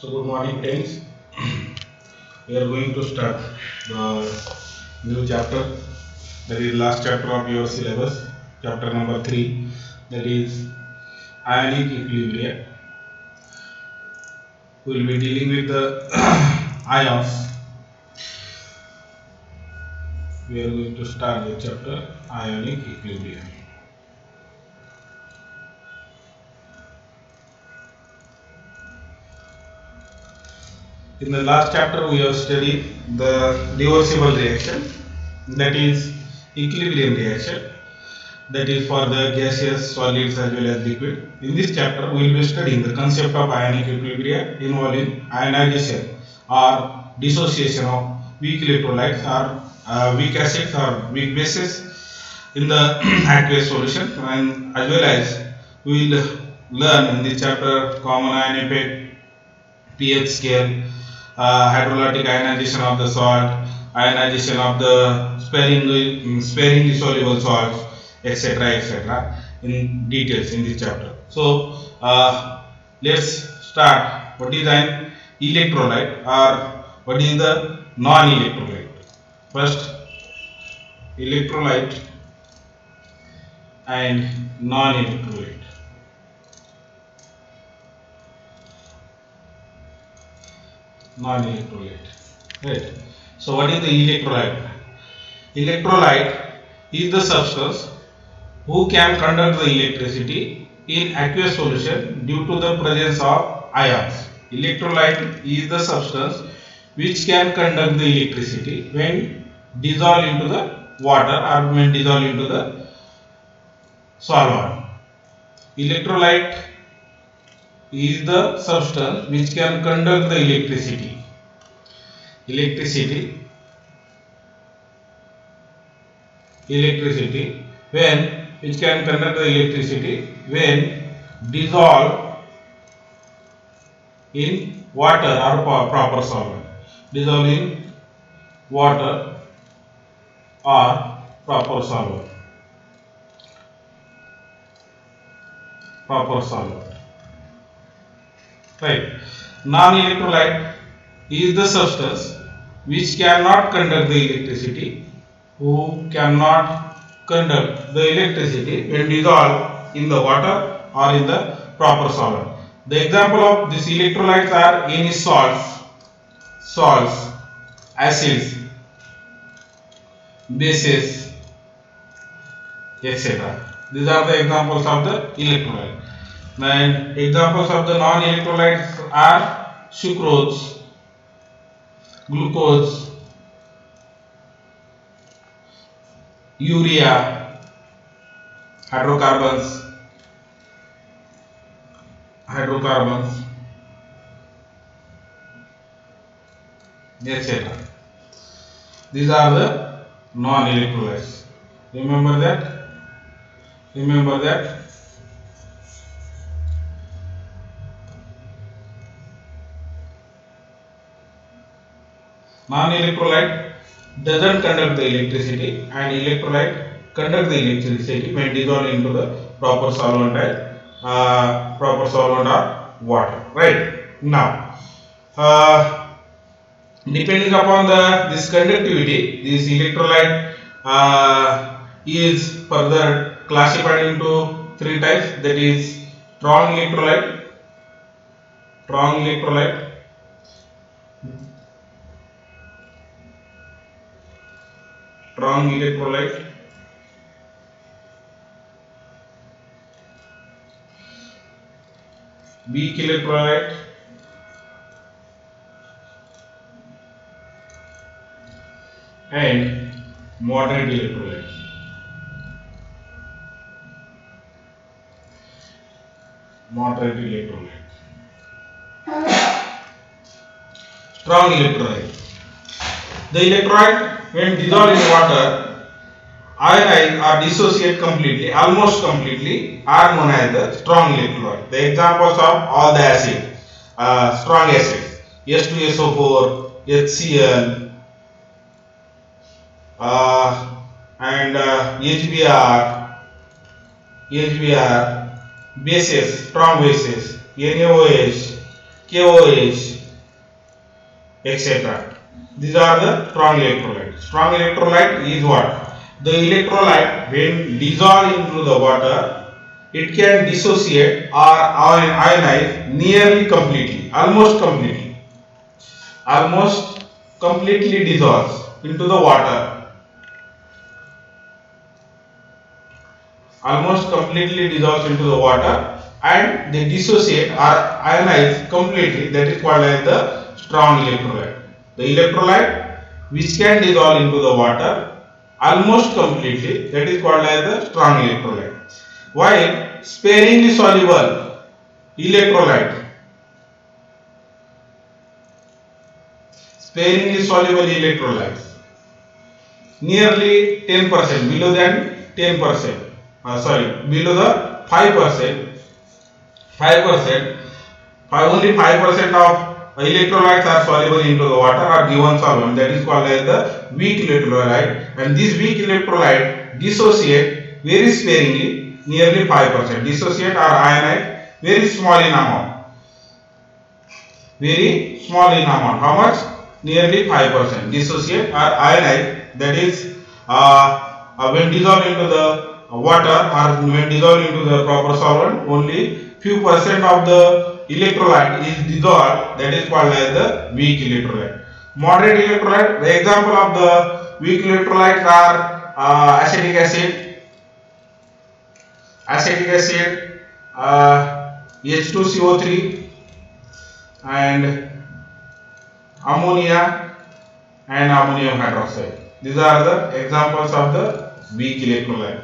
So good morning friends. We are going to start the new chapter, that is last chapter of your syllabus, chapter number 3, that is ionic equilibria. We will be dealing with the ions. We are going to start the chapter ionic equilibrium. In the last chapter we have studied the reversible reaction, that is equilibrium reaction, that is for the gaseous, solids as well as liquid. In this chapter, we will be studying the concept of ionic equilibria involving ionization or dissociation of weak electrolytes or weak acids or weak bases in the aqueous solution, and as well as we will learn in this chapter common ion effect, pH scale, hydrolytic ionization of the salt, ionization of the sparingly soluble salts, etc., in details in this chapter. So let's start. What is an electrolyte or what is the non-electrolyte? First, electrolyte and non-electrolyte. Non-electrolyte. Right. So what is the electrolyte? Electrolyte is the substance who can conduct the electricity in aqueous solution due to the presence of ions. Electrolyte is the substance which can conduct the electricity when dissolved into the water or when dissolved into the solvent. Electrolyte is the substance which can conduct the electricity. Electricity when which can conduct the electricity when dissolved in water or proper solvent. Dissolved in water or proper solvent. Right. Non-electrolyte is the substance which cannot conduct the electricity, who cannot conduct the electricity when dissolved in the water or in the proper solvent. The example of these electrolytes are any salts, acids, bases, etc. These are the examples of the electrolyte. And examples of the non-electrolytes are sucrose, glucose, urea, hydrocarbons, etc. These are the non-electrolytes. Remember that. Non-electrolyte doesn't conduct the electricity, and electrolyte conduct the electricity when dissolved into the proper solvent or water. Right. Now, depending upon this conductivity, this electrolyte is further classified into three types, that is strong electrolyte, weak electrolyte, and moderate electrolyte. Strong electrolyte. The electrolyte, when dissolved in water, ionize or dissociate completely, almost completely, are known as the strong electrolyte. The examples of all the acids, strong acids, H2SO4, HCl, and HBr, bases, strong bases, NaOH, KOH, etc. These are the strong electrolyte. Strong electrolyte is what? The electrolyte when dissolved into the water, it can dissociate or ionize nearly completely, almost completely dissolves into the water, and they dissociate or ionize completely. That is called as the strong electrolyte. The electrolyte which can dissolve into the water almost completely, that is called as the strong electrolyte. While sparingly soluble electrolyte, nearly 10%, below than 10%, below the 5%, only 5% of electrolytes are soluble into the water or given solvent, that is called as the weak electrolyte, and this weak electrolyte dissociate very sparingly, nearly 5%, dissociate or ionize very small in amount, how much? Nearly 5%, dissociate or ionize, that is when dissolved into the water or when dissolved into the proper solvent, only few percent of the electrolyte is dissolved, that is called as the weak electrolyte. Moderate electrolyte, the example of the weak electrolytes are acetic acid, H2CO3, and ammonia and ammonium hydroxide. These are the examples of the weak electrolyte.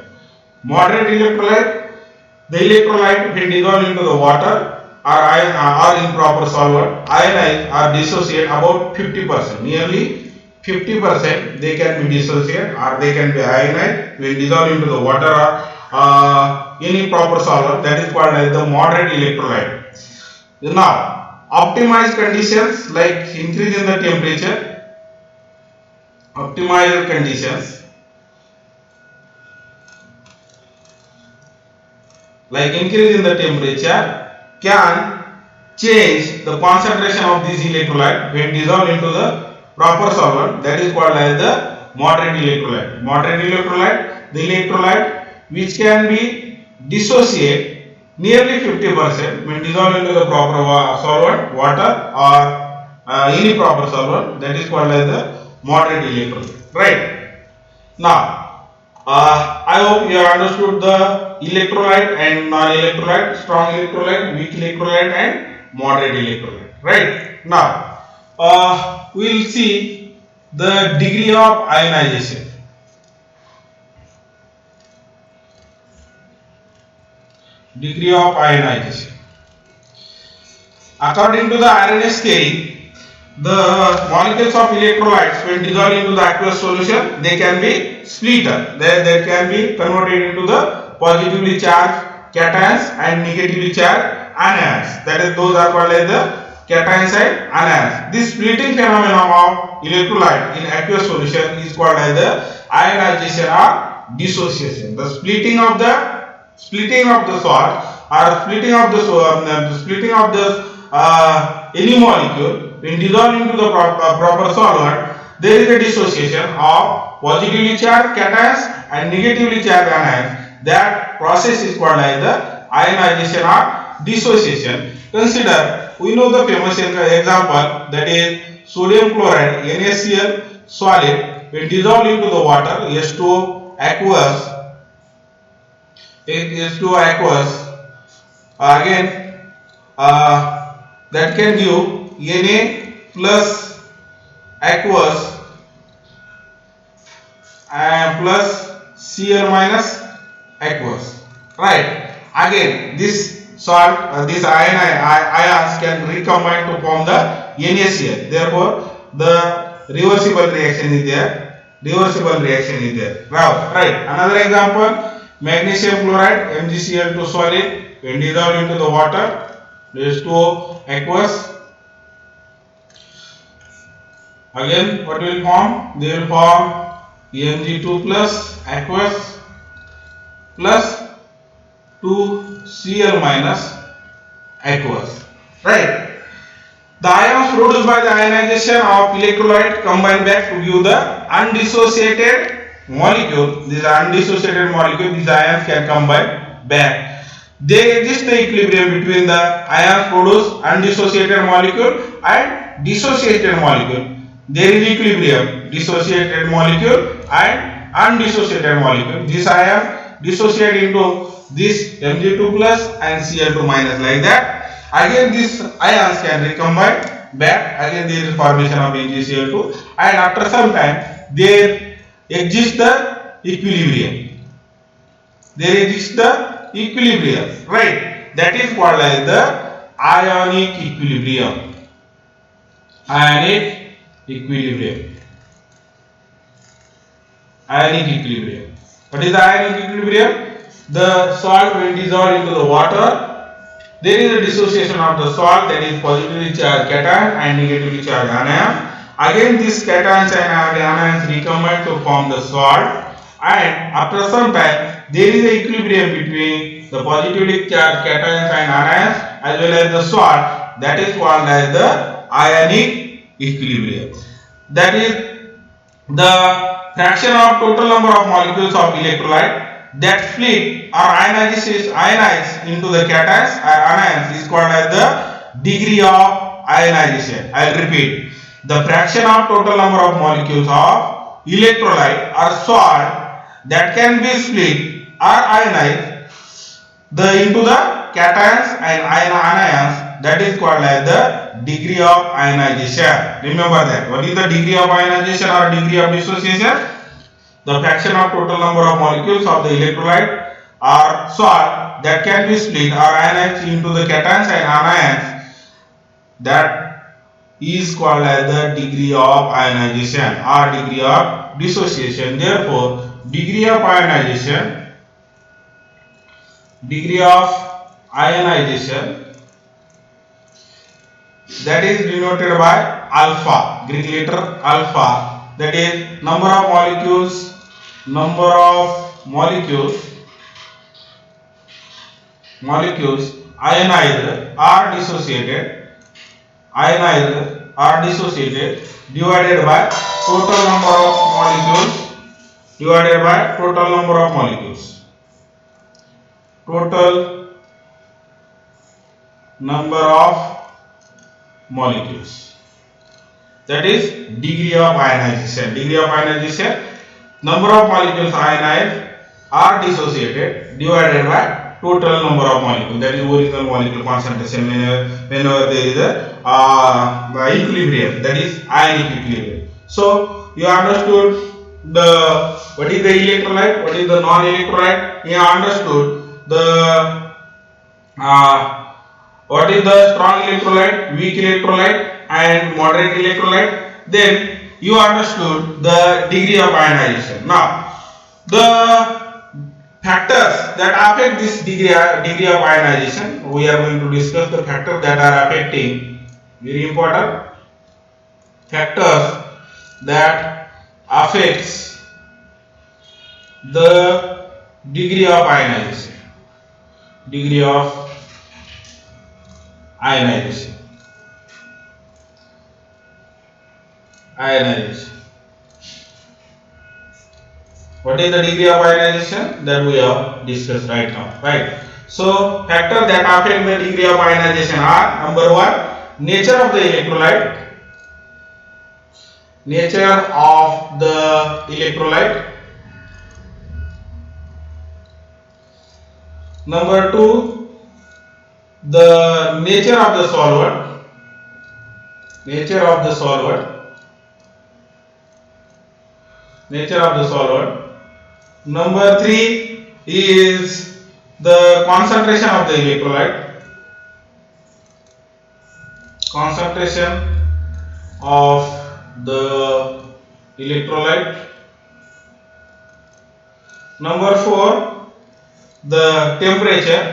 Moderate electrolyte, the electrolyte when dissolved into the water or in proper solvent, ionize or dissociate about 50%, nearly 50%, they can be dissociated or they can be ionized when dissolved into the water or any proper solvent, that is called as the moderate electrolyte. Now, optimized conditions like increase in the temperature, optimized conditions like increase in the temperature can change the concentration of this electrolyte when dissolved into the proper solvent, that is called as the moderate electrolyte. Moderate electrolyte, the electrolyte which can be dissociate nearly 50% when dissolved into the proper solvent, water or any proper solvent, that is called as the moderate electrolyte. Right. Now, I hope you have understood the electrolyte and non-electrolyte, strong electrolyte, weak electrolyte, and moderate electrolyte. Right. Now, we will see the degree of ionization. Degree of ionization. According to the RNS theory, the molecules of electrolytes when dissolved into the aqueous solution, they can be split up. They can be converted into the positively charged cations and negatively charged anions. That is, those are called as the cations and anions. This splitting phenomenon of electrolyte in aqueous solution is called as the ionization or dissociation. The splitting of the salt or splitting of the any molecule when dissolved into the proper solvent, there is a dissociation of positively charged cations and negatively charged anions. That process is called as the ionization or dissociation. Consider, we know the famous example, that is sodium chloride NaCl solid when dissolved into the water, H2O aqueous, again that can give Na plus aqueous plus Cl minus aqueous. Right. Again, this salt, these ions can recombine to form the NaCl. Therefore, the reversible reaction is there. Now, right. Another example, magnesium chloride MgCl2 solid when dissolved into the water, H2O aqueous. Again, what will form? They will form Mg2 plus aqueous plus 2Cl minus aqueous. Right. The ions produced by the ionization of electrolyte combine back to give the undissociated molecule. These undissociated molecule, these ions can combine back. There exists the equilibrium between the ions produced undissociated molecule and dissociated molecule. There is equilibrium, dissociated molecule and undissociated molecule. This ion dissociate into this Mg2 plus and Cl2 minus, like that. Again these ions can recombine back, again there is formation of MgCl2, and after some time there exists the equilibrium. There exists the equilibrium, right? That is called as the ionic equilibrium. Ionic equilibrium. Ionic equilibrium. What is the ionic equilibrium? The salt when dissolved into the water, there is a dissociation of the salt, that is positively charged cation and negatively charged anion. Again these cations and anions recombine to form the salt, and after some time there is a equilibrium between the positively charged cations and anions as well as the salt, that is called as the ionic equilibrium. That is the fraction of total number of molecules of electrolyte that split or ionize into the cations or anions is called as the degree of ionization. I will repeat. The fraction of total number of molecules of electrolyte or salt that can be split or ionized into the cations and anions, that is called as the degree of ionization. Remember that. What is the degree of ionization or degree of dissociation? The fraction of total number of molecules of the electrolyte or salt that can be split or ionized into the cations and anions, that is called as the degree of ionization or degree of dissociation. Therefore, degree of ionization that is denoted by alpha, Greek letter alpha, that is number of molecules ionized or dissociated divided by total number of molecules that is degree of ionization. Number of molecules ionized or dissociated divided by total number of molecules, that is original molecule concentration whenever there is a equilibrium, that is ionic equilibrium. So you understood what is the electrolyte, what is the non-electrolyte. You understood what is the strong electrolyte, weak electrolyte and moderate electrolyte. Then you understood the degree of ionization. Now the factors that affect this degree of ionization, we are going to discuss the factors that are affecting, very important factors that affects the degree of ionization. What is the degree of ionization? That we have discussed right now, right? So factors that affect the degree of ionization are: number one, nature of the electrolyte. Number two, the nature of the solvent. Number three is the concentration of the electrolyte. Number four, the temperature.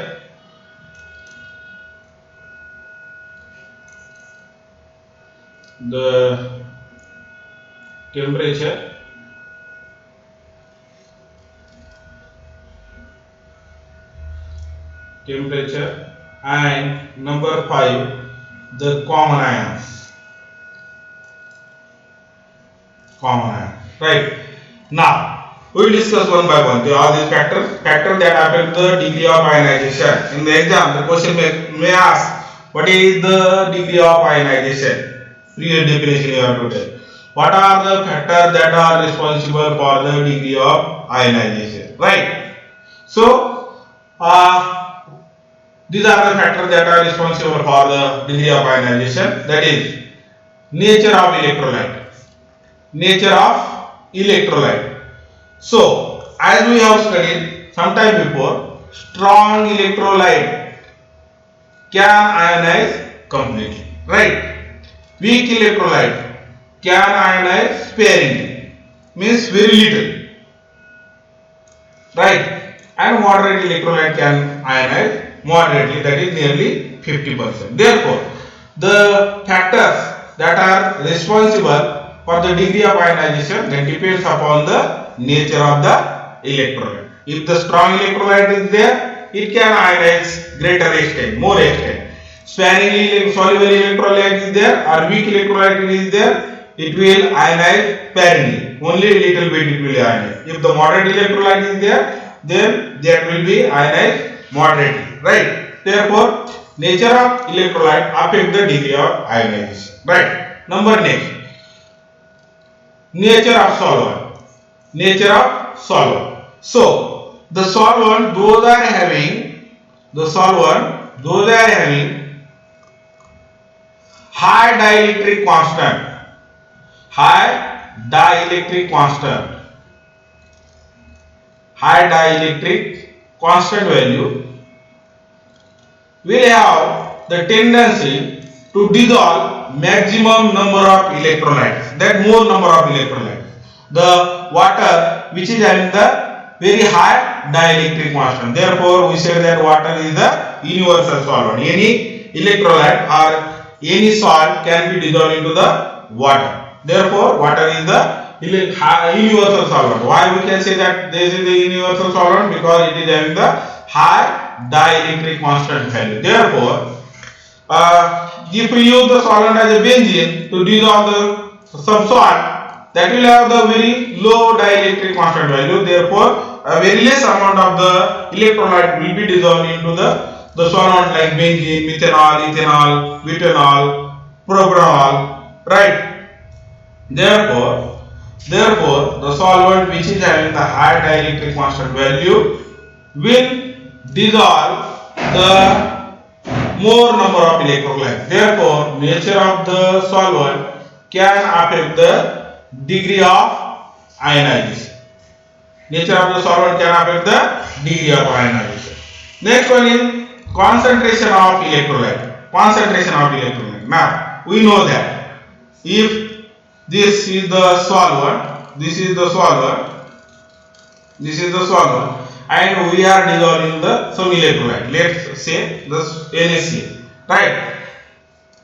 And number five, the common ions. Right. Now we will discuss one by one all these factors that affect the degree of ionization. In the exam, the question may ask, what is the degree of ionization? Free definition you have to tell. What are the factors that are responsible for the degree of ionization? Right. So, these are the factors that are responsible for the degree of ionization. That is nature of electrolyte. Nature of electrolyte. So, as we have studied some time before, strong electrolyte can ionize completely, right? Weak electrolyte can ionize sparingly, means very little, right? And moderate electrolyte can ionize moderately, that is nearly 50%. Therefore, the factors that are responsible for the degree of ionization, that depends upon the nature of the electrolyte. If the strong electrolyte is there, it can ionize greater extent, more extent. Sparingly soluble electrolyte is there or weak electrolyte is there, it will ionize sparingly. Only a little bit it will ionize. If the moderate electrolyte is there, then that will be ionized moderately, right? Therefore, nature of electrolyte affect the degree of ionization, right? Number next. Nature of solvent. Nature of solvent. So, the solvent, those are having high dielectric constant. High dielectric constant value will have the tendency to dissolve maximum number of electrolytes, that more number of electrolytes. The water which is having the very high dielectric constant. Therefore, we say that water is the universal solvent. Any electrolyte or any salt can be dissolved into the water. Therefore, water is the universal solvent. Why we can say that this is the universal solvent? Because it is having the high dielectric constant value. Therefore, if we use the solvent as a benzene to dissolve some salt, that will have the very low dielectric constant value. Therefore, a very less amount of the electrolyte will be dissolved into the solvent like benzene, methanol, ethanol, butanol, propanol, right? Therefore, the solvent which is having the high dielectric constant value will dissolve the more number of electrolytes. Therefore, nature of the solvent can affect the degree of ionization. Nature of the solvent can affect the degree of ionization. Next one is concentration of electrolyte. Concentration of electrolyte. Now, we know that if this is the solvent, and we are dissolving some electrolyte, let's say the NaCl, right?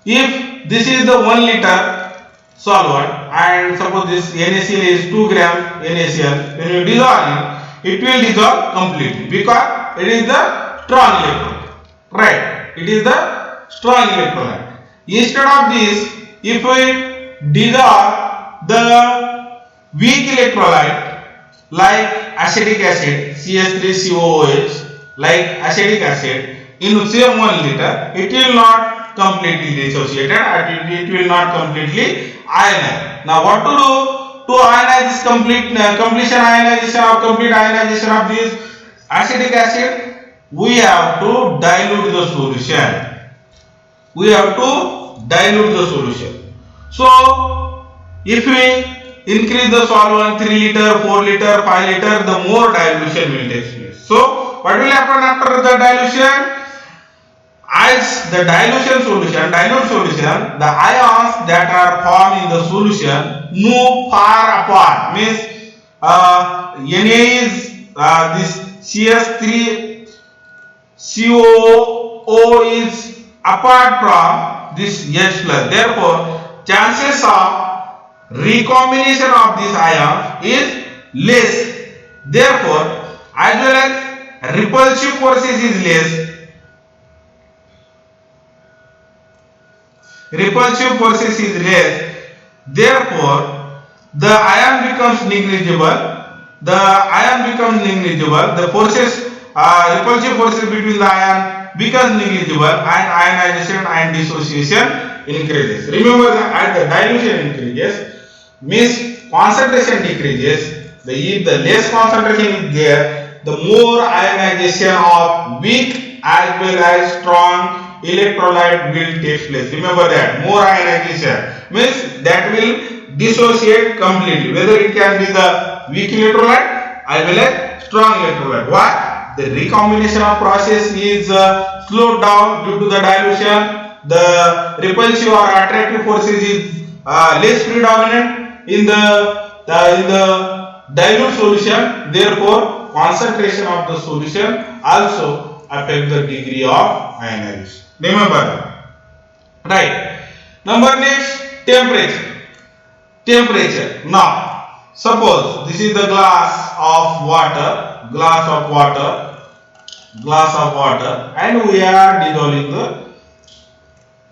If this is the 1 liter solvent and suppose this NaCl is 2 gram NaCl, when you dissolve it will dissolve completely because it is the strong electrolyte, right? It is the strong electrolyte. Instead of this, if we dissolve the weak electrolyte like acetic acid, CH3COOH, like acetic acid, in same 1 liter, it will not completely dissociate and it will not completely ionize. Now, what to do to ionize this complete ionization of this acetic acid? We have to dilute the solution. So, if we increase the solvent 3 liter, 4 liter, 5 liter, the more dilution will take place. So, what will happen after the dilution? As the dilute solution, the ions that are formed in the solution move far apart. Means Na is this CH3 COO is apart from this H plus. Therefore, chances of recombination of this ion is less. Therefore, as well as repulsive forces is less. repulsive forces is less, therefore the ion becomes negligible. The ion becomes negligible. The forces, repulsive forces between the ion becomes negligible, and ionization and dissociation increases. Remember that as the dilution increases, means concentration decreases. If the less concentration is there, the more ionization of weak as well as strong electrolyte will take place. Remember that more ionization means that will dissociate completely. Whether it can be the weak electrolyte as well as strong electrolyte. Why? The recombination of process is slowed down due to the dilution. The repulsive or attractive forces is less predominant in the dilute solution. Therefore, concentration of the solution also affect the degree of ionization. Remember that. Right. Number next, temperature. Temperature. Now, suppose this is the glass of water, and we are dissolving the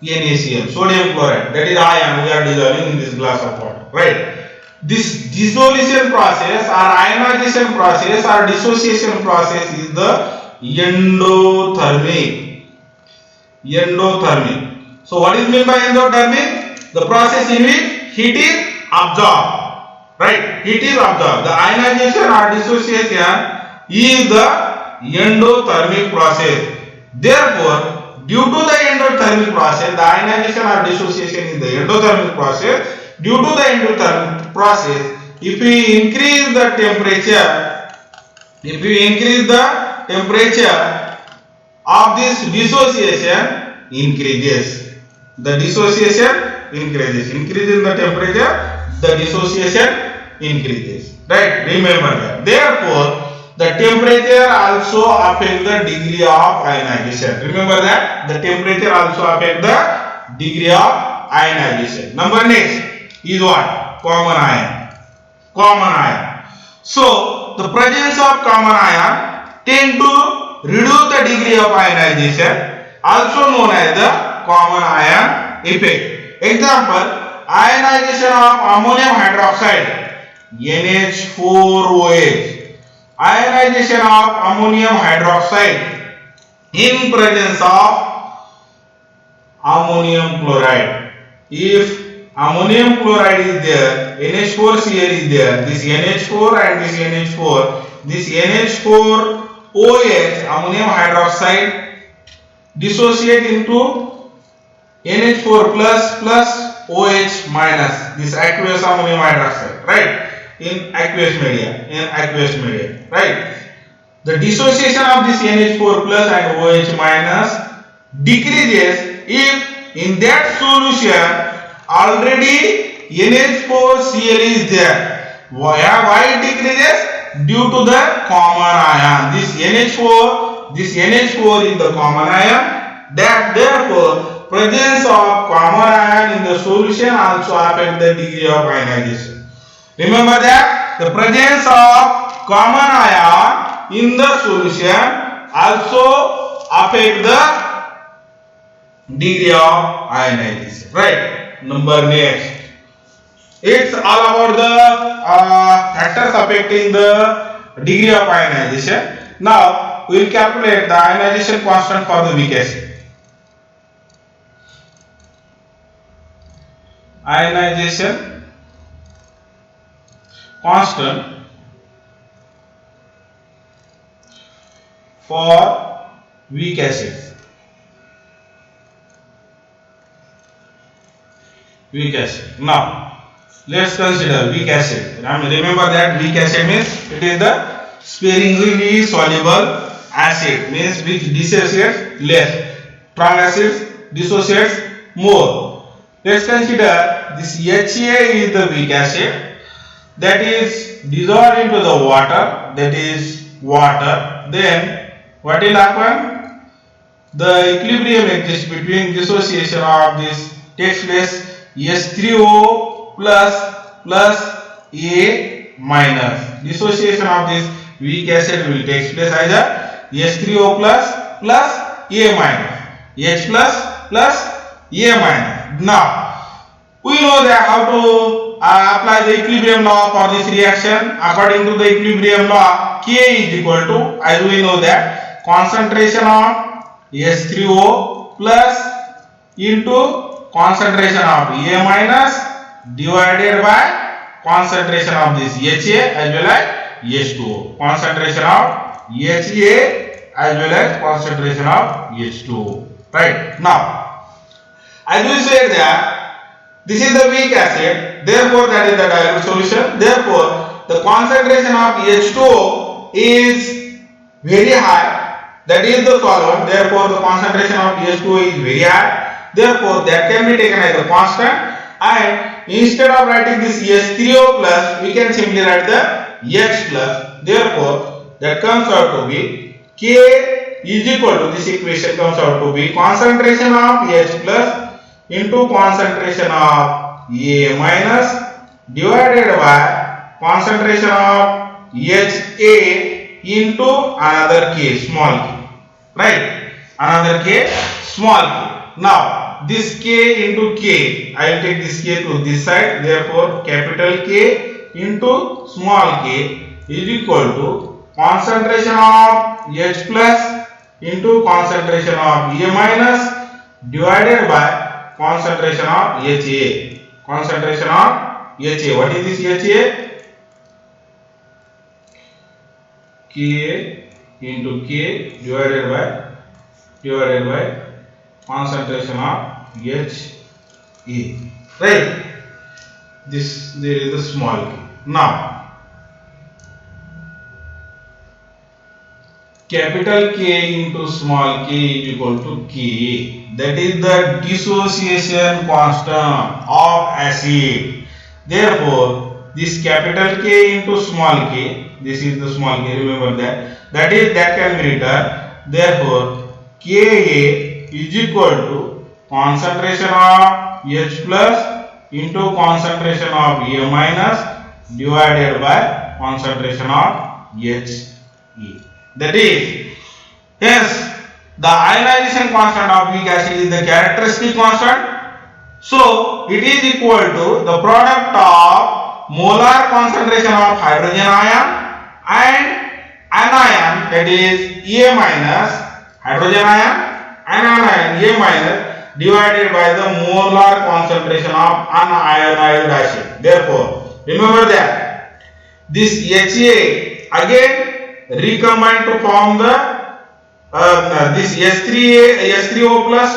NaCl, sodium chloride. That is ion we are dissolving in this glass of water. Right. This dissolution process or ionization process or dissociation process is the endothermic. So what is meant by endothermic? The process in which heat is absorbed. Right? Heat is absorbed. The ionization or dissociation is the endothermic process. Therefore, due to the endothermic process, the ionization or dissociation is the endothermic process. Due to the endothermic process, if we increase the temperature of this dissociation increases. The dissociation increases. Increasing the temperature, the dissociation increases. Right? Remember that. Therefore, the temperature also affects the degree of ionization. Remember that. The temperature also affects the degree of ionization. Number next is what? Common ion. So, the presence of common ion tend to reduce the degree of ionization, also known as the common ion effect. Example, ionization of ammonium hydroxide, NH4OH. Ionization of ammonium hydroxide in presence of ammonium chloride. If ammonium chloride is there, NH4Cl is there, this NH4 and this NH4OH, ammonium hydroxide, dissociate into NH4 plus OH minus, this aqueous ammonium hydroxide, right? In aqueous media, right? The dissociation of this NH4 plus and OH minus decreases if in that solution already NH4Cl is there. Why it decreases? Due to the common ion. This NH4 is the common ion. That therefore presence of common ion in the solution also affects the degree of ionization. Remember that the presence of common ion in the solution also affects the degree of ionization. Right? Number next. It's all about the factors affecting the degree of ionization. Now we will calculate the ionization constant for the weak acid. Ionization constant for weak acids. Now, let's consider weak acid. Remember that weak acid means it is the sparingly soluble acid, means which dissociates less. Strong acids dissociates more. Let's consider this HA is the weak acid that is dissolved into the water, Then what will happen? The equilibrium exists between dissociation of this takes place H3O plus A minus. Dissociation of this weak acid will take place as a H3O plus A minus. H plus A minus. Now, we know that how to apply the equilibrium law for this reaction. According to the equilibrium law, K is equal to, as we know that, concentration of H3O plus into concentration of A minus divided by concentration of this HA as well as H2O. Concentration of HA as well as concentration of H2O. Right. Now, as we said that this is the weak acid, therefore that is the dilute solution. Therefore, the concentration of H2O is very high. That is the solvent. Therefore, the concentration of H2O is very high. Therefore, that can be taken as a constant. And instead of writing this H3O plus, we can simply write the H plus. Therefore, that comes out to be K is equal to, this equation comes out to be concentration of H plus into concentration of A minus divided by concentration of HA into another K, small k. Right? Another K, small k. Now, this K into K, I will take this K to this side. Therefore, capital K into small k is equal to concentration of H plus into concentration of A minus divided by concentration of HA. Concentration of HA. What is this HA? Ka into K divided by concentration of HA. Right? This, there is a small k. Now, capital K into small k is equal to Ka. That is the dissociation constant of acid. Therefore, this capital K into small k, this is the small k, remember that, that can be written. Therefore, Ka is equal to concentration of H plus into concentration of A minus divided by concentration of He. That is, hence the ionization constant of weak acid is the characteristic constant. So it is equal to the product of molar concentration of hydrogen ion and anion, that is A minus, hydrogen ion and anion A minus divided by the molar concentration of unionized acid. Therefore, remember that this HA again recombine to form the this H3O plus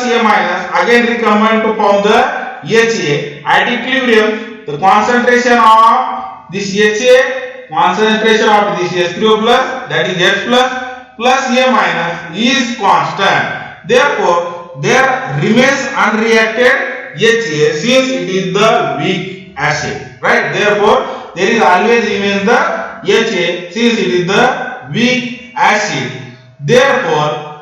A minus again recombine to form the HA. At equilibrium, the concentration of this HA, concentration of this H3O plus, that is H plus A minus is constant. Therefore, there remains unreacted HA since it is the weak acid. Right? Therefore, there is always remains the HA since it is the weak acid. Therefore,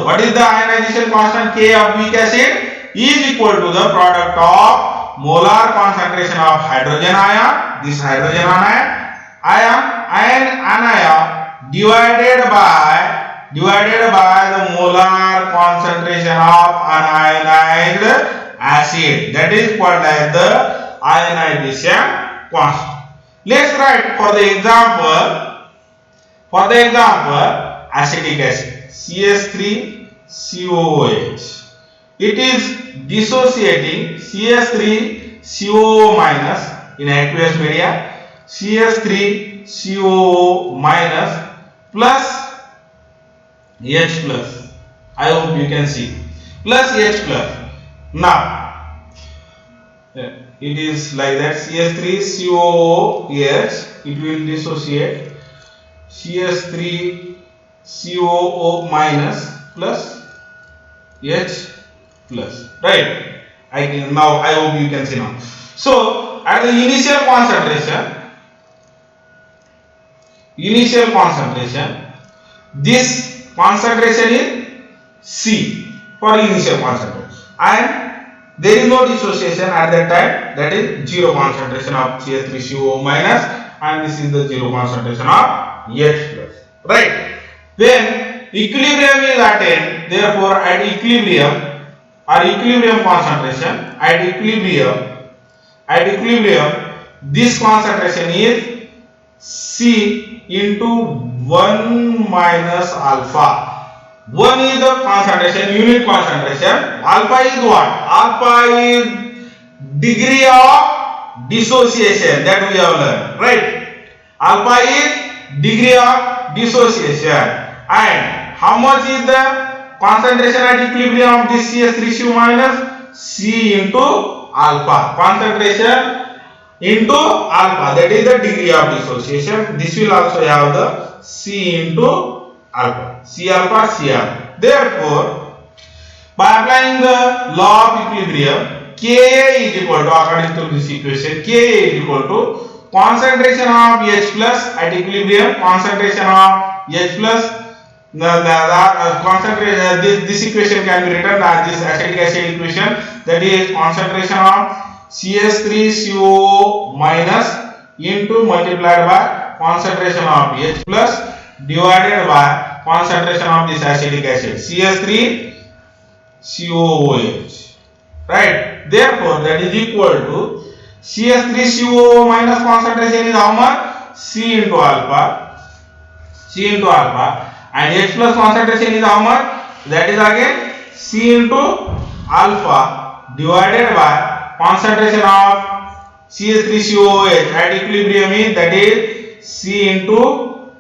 what is the ionization constant K of weak acid? Is equal to the product of molar concentration of hydrogen ion, this hydrogen ion and anion divided by the molar concentration of unionized acid. That is called as the ionization constant. Let's write for the example, acetic acid CH3COOH. It is dissociating CH3COO minus in aqueous media, CH3COO minus plus H plus. I hope you can see plus H plus. Now it is like that, CH3COOH, it will dissociate CH3COO minus plus H plus. Right? Now I hope you can see now. So at the initial concentration, this concentration is C for initial concentration, and there is no dissociation at that time, that is zero concentration of CH3COO minus, and this is the zero concentration of H plus. Right? Then equilibrium is attained. Therefore, at equilibrium, or equilibrium concentration, at equilibrium, this concentration is C into 1 minus alpha. 1 is the concentration, unit concentration. Alpha is what? Alpha is degree of dissociation that we have learned, right? Alpha is degree of dissociation. And how much is the concentration at equilibrium of this CS3CU minus? C into alpha. Concentration into alpha, that is the degree of dissociation. This will also have the C into alpha. C alpha, C alpha. Therefore, by applying the law of equilibrium, Ka is equal to, according to this equation, Ka is equal to concentration of H plus at equilibrium, concentration of H plus. Concentration, this equation can be written as this acetic acid equation, that is concentration of CS3CO minus into multiplied by concentration of H plus divided by concentration of this acetic acid CS3COOH, right? Therefore, that is equal to CS3CO minus concentration is how much? C into alpha, and H plus concentration is how much? That is again C into alpha divided by concentration of CS3COOH at equilibrium is, that is C into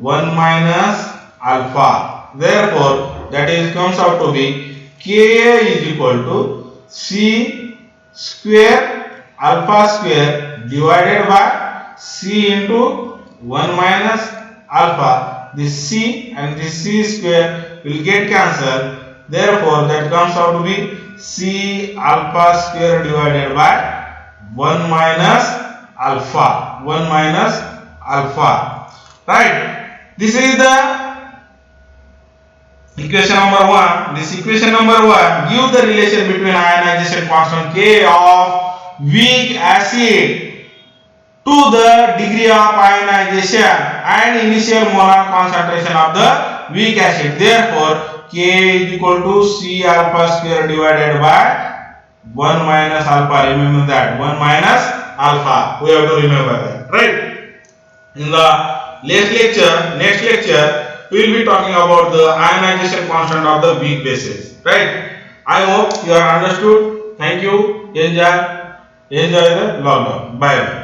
1 minus alpha. Therefore, that is comes out to be Ka is equal to C square alpha square divided by C into 1 minus alpha. This C and this C square will get cancelled. Therefore, that comes out to be C alpha square divided by 1 minus alpha. 1 minus alpha. Right? This is the equation number 1. This equation number 1 gives the relation between ionization constant K of weak acid to the degree of ionization and initial molar concentration of the weak acid. Therefore, K is equal to C alpha square divided by 1 minus alpha. Remember that, 1 minus alpha. We have to remember that, right? In the next lecture, we will be talking about the ionization constant of the weak bases, right? I hope you are understood. Thank you. Enjoy the lockdown. Bye.